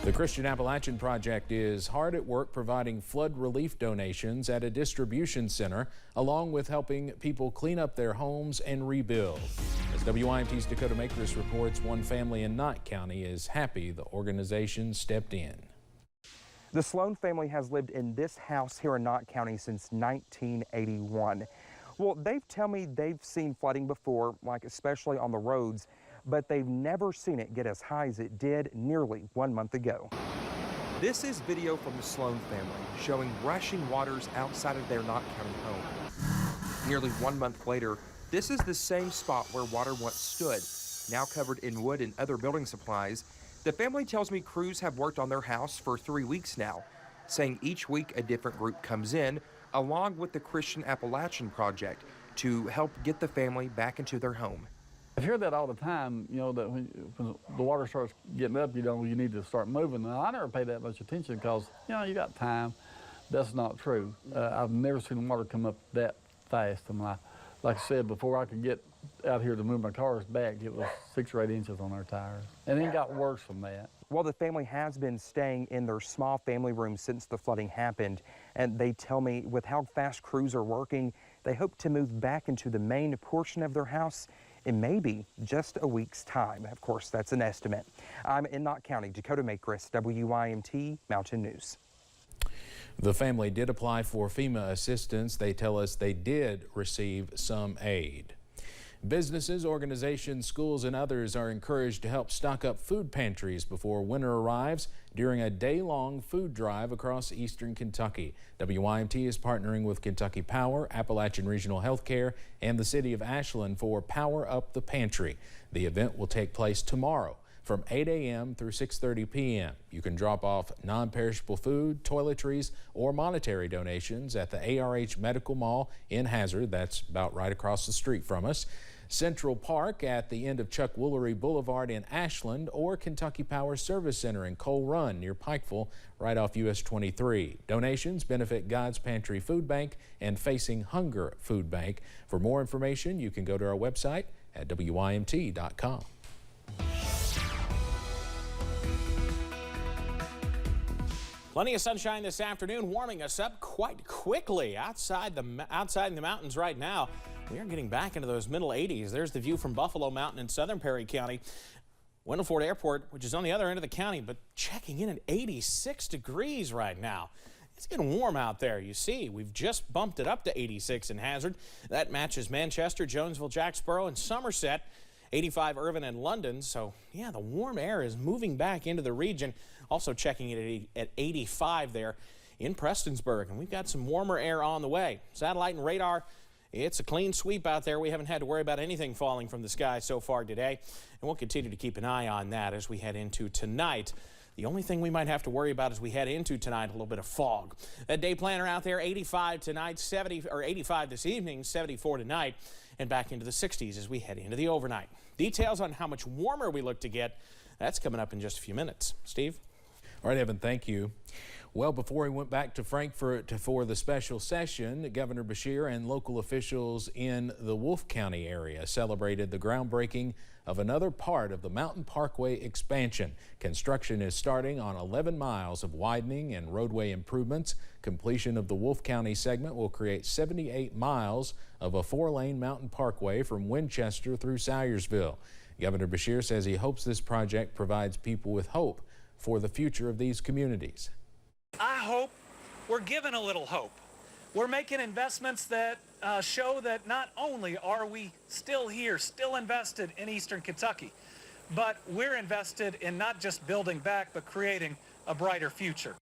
The Christian Appalachian Project is hard at work providing flood relief donations at a distribution center, along with helping people clean up their homes and rebuild. As WYMT's Dakota Makris reports, one family in Knott County is happy the organization stepped in. The Sloan family has lived in this house here in Knott County since 1981. Well, they tell me they've seen flooding before, like especially on the roads, but they've never seen it get as high as it did nearly 1 month ago. This is video from the Sloan family showing rushing waters outside of their Knott County home. Nearly 1 month later, this is the same spot where water once stood, now covered in wood and other building supplies. The family tells me crews have worked on their house for 3 weeks now, saying each week a different group comes in, along with the Christian Appalachian Project, to help get the family back into their home. I hear that all the time, you know, that when the water starts getting up, you need to start moving. Now, I never pay that much attention because, you got time. That's not true. I've never seen water come up that fast in my life. Like I said, before I could get out here to move my cars back, it was 6 or 8 inches on our tires. And it got worse from that. Well, the family has been staying in their small family room since the flooding happened. And they tell me with how fast crews are working, they hope to move back into the main portion of their house in maybe just a week's time. Of course, that's an estimate. I'm in Knott County, Dakota Makris, WYMT Mountain News. The family did apply for FEMA assistance. They tell us they did receive some aid. Businesses, organizations, schools, and others are encouraged to help stock up food pantries before winter arrives during a day-long food drive across eastern Kentucky. WYMT is partnering with Kentucky Power, Appalachian Regional Healthcare, and the city of Ashland for Power Up the Pantry. The event will take place tomorrow from 8 a.m. through 6:30 p.m. You can drop off non-perishable food, toiletries, or monetary donations at the ARH Medical Mall in Hazard. That's about right across the street from us. Central Park at the end of Chuck Woolery Boulevard in Ashland, or Kentucky Power Service Center in Coal Run near Pikeville, right off US 23. Donations benefit God's Pantry Food Bank and Facing Hunger Food Bank. For more information, you can go to our website at WYMT.com. Plenty of sunshine this afternoon, warming us up quite quickly outside in the mountains right now. We are getting back into those middle 80s. There's the view from Buffalo Mountain in southern Perry County. Wendell Ford Airport, which is on the other end of the county, but checking in at 86 degrees right now. It's getting warm out there, you see. We've just bumped it up to 86 in Hazard. That matches Manchester, Jonesville, Jacksboro, and Somerset. 85 Irvin and London. So, yeah, the warm air is moving back into the region. Also checking it at 85 there in Prestonsburg. And we've got some warmer air on the way. Satellite and radar, it's a clean sweep out there. We haven't had to worry about anything falling from the sky so far today. And we'll continue to keep an eye on that as we head into tonight. The only thing we might have to worry about as we head into tonight, a little bit of fog. That day planner out there, 85 tonight, 85 this evening, 74 tonight, and back into the 60s as we head into the overnight. Details on how much warmer we look to get, that's coming up in just a few minutes. Steve? All right, Evan, thank you. Well, before he went back to Frankfort for the special session, Governor Beshear and local officials in the Wolfe County area celebrated the groundbreaking of another part of the Mountain Parkway expansion. Construction is starting on 11 miles of widening and roadway improvements. Completion of the Wolfe County segment will create 78 miles of a 4-lane Mountain Parkway from Winchester through Salyersville. Governor Beshear says he hopes this project provides people with hope for the future of these communities. I hope we're given a little hope. We're making investments that show that not only are we still here, still invested in Eastern Kentucky, but we're invested in not just building back, but creating a brighter future.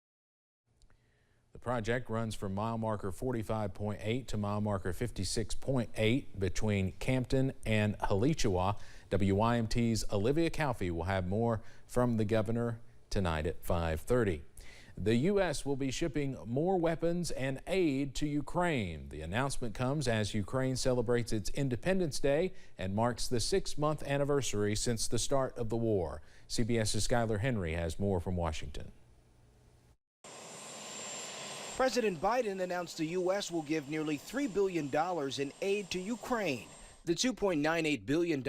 The project runs from mile marker 45.8 to mile marker 56.8 between Campton and Haleachua. WYMT's Olivia Calfee will have more from the governor tonight at 5:30. The U.S. will be shipping more weapons and aid to Ukraine. The announcement comes as Ukraine celebrates its Independence Day and marks the 6-month anniversary since the start of the war. CBS's Skylar Henry has more from Washington. President Biden announced the U.S. will give nearly $3 billion in aid to Ukraine. The $2.98 billion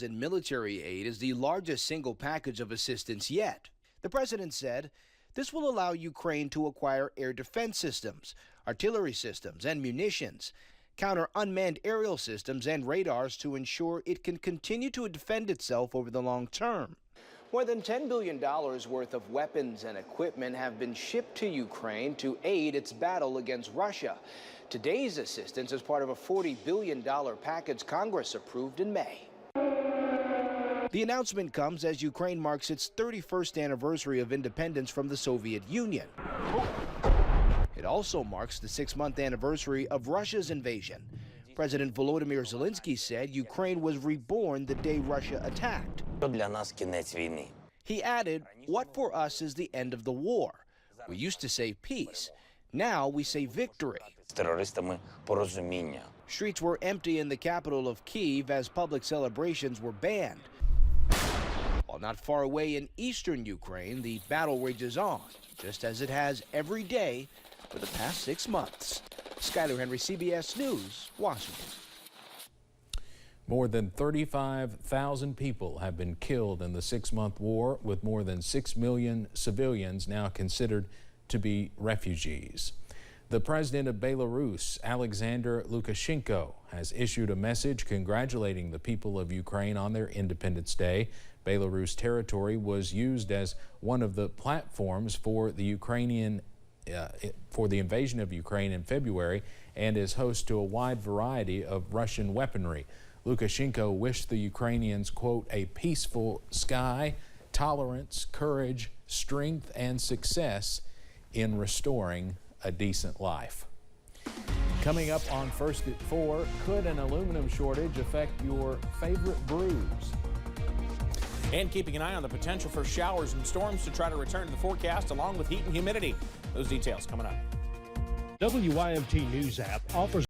in military aid is the largest single package of assistance yet. The president said this will allow Ukraine to acquire air defense systems, artillery systems, and munitions, counter unmanned aerial systems and radars to ensure it can continue to defend itself over the long term. More than $10 billion worth of weapons and equipment have been shipped to Ukraine to aid its battle against Russia. Today's assistance is part of a $40 billion package Congress approved in May. The announcement comes as Ukraine marks its 31st anniversary of independence from the Soviet Union. It also marks the 6-month anniversary of Russia's invasion. President Volodymyr Zelensky said Ukraine was reborn the day Russia attacked. He added, "What for us is the end of the war? We used to say peace. Now we say victory." Streets were empty in the capital of Kyiv as public celebrations were banned. While not far away in eastern Ukraine, the battle rages on, just as it has every day for the past 6 months. Skyler Henry, CBS News, Washington. More than 35,000 people have been killed in the 6-month war, with more than 6 million civilians now considered to be refugees. The president of Belarus, Alexander Lukashenko, has issued a message congratulating the people of Ukraine on their Independence Day. Belarus territory was used as one of the platforms for the invasion of Ukraine in February and is host to a wide variety of Russian weaponry. Lukashenko wished the Ukrainians, quote, a peaceful sky, tolerance, courage, strength, and success in restoring a decent life. Coming up on First at 4, could an aluminum shortage affect your favorite brews? And keeping an eye on the potential for showers and storms to try to return to the forecast, along with heat and humidity. Those details coming up. WYMT News app offers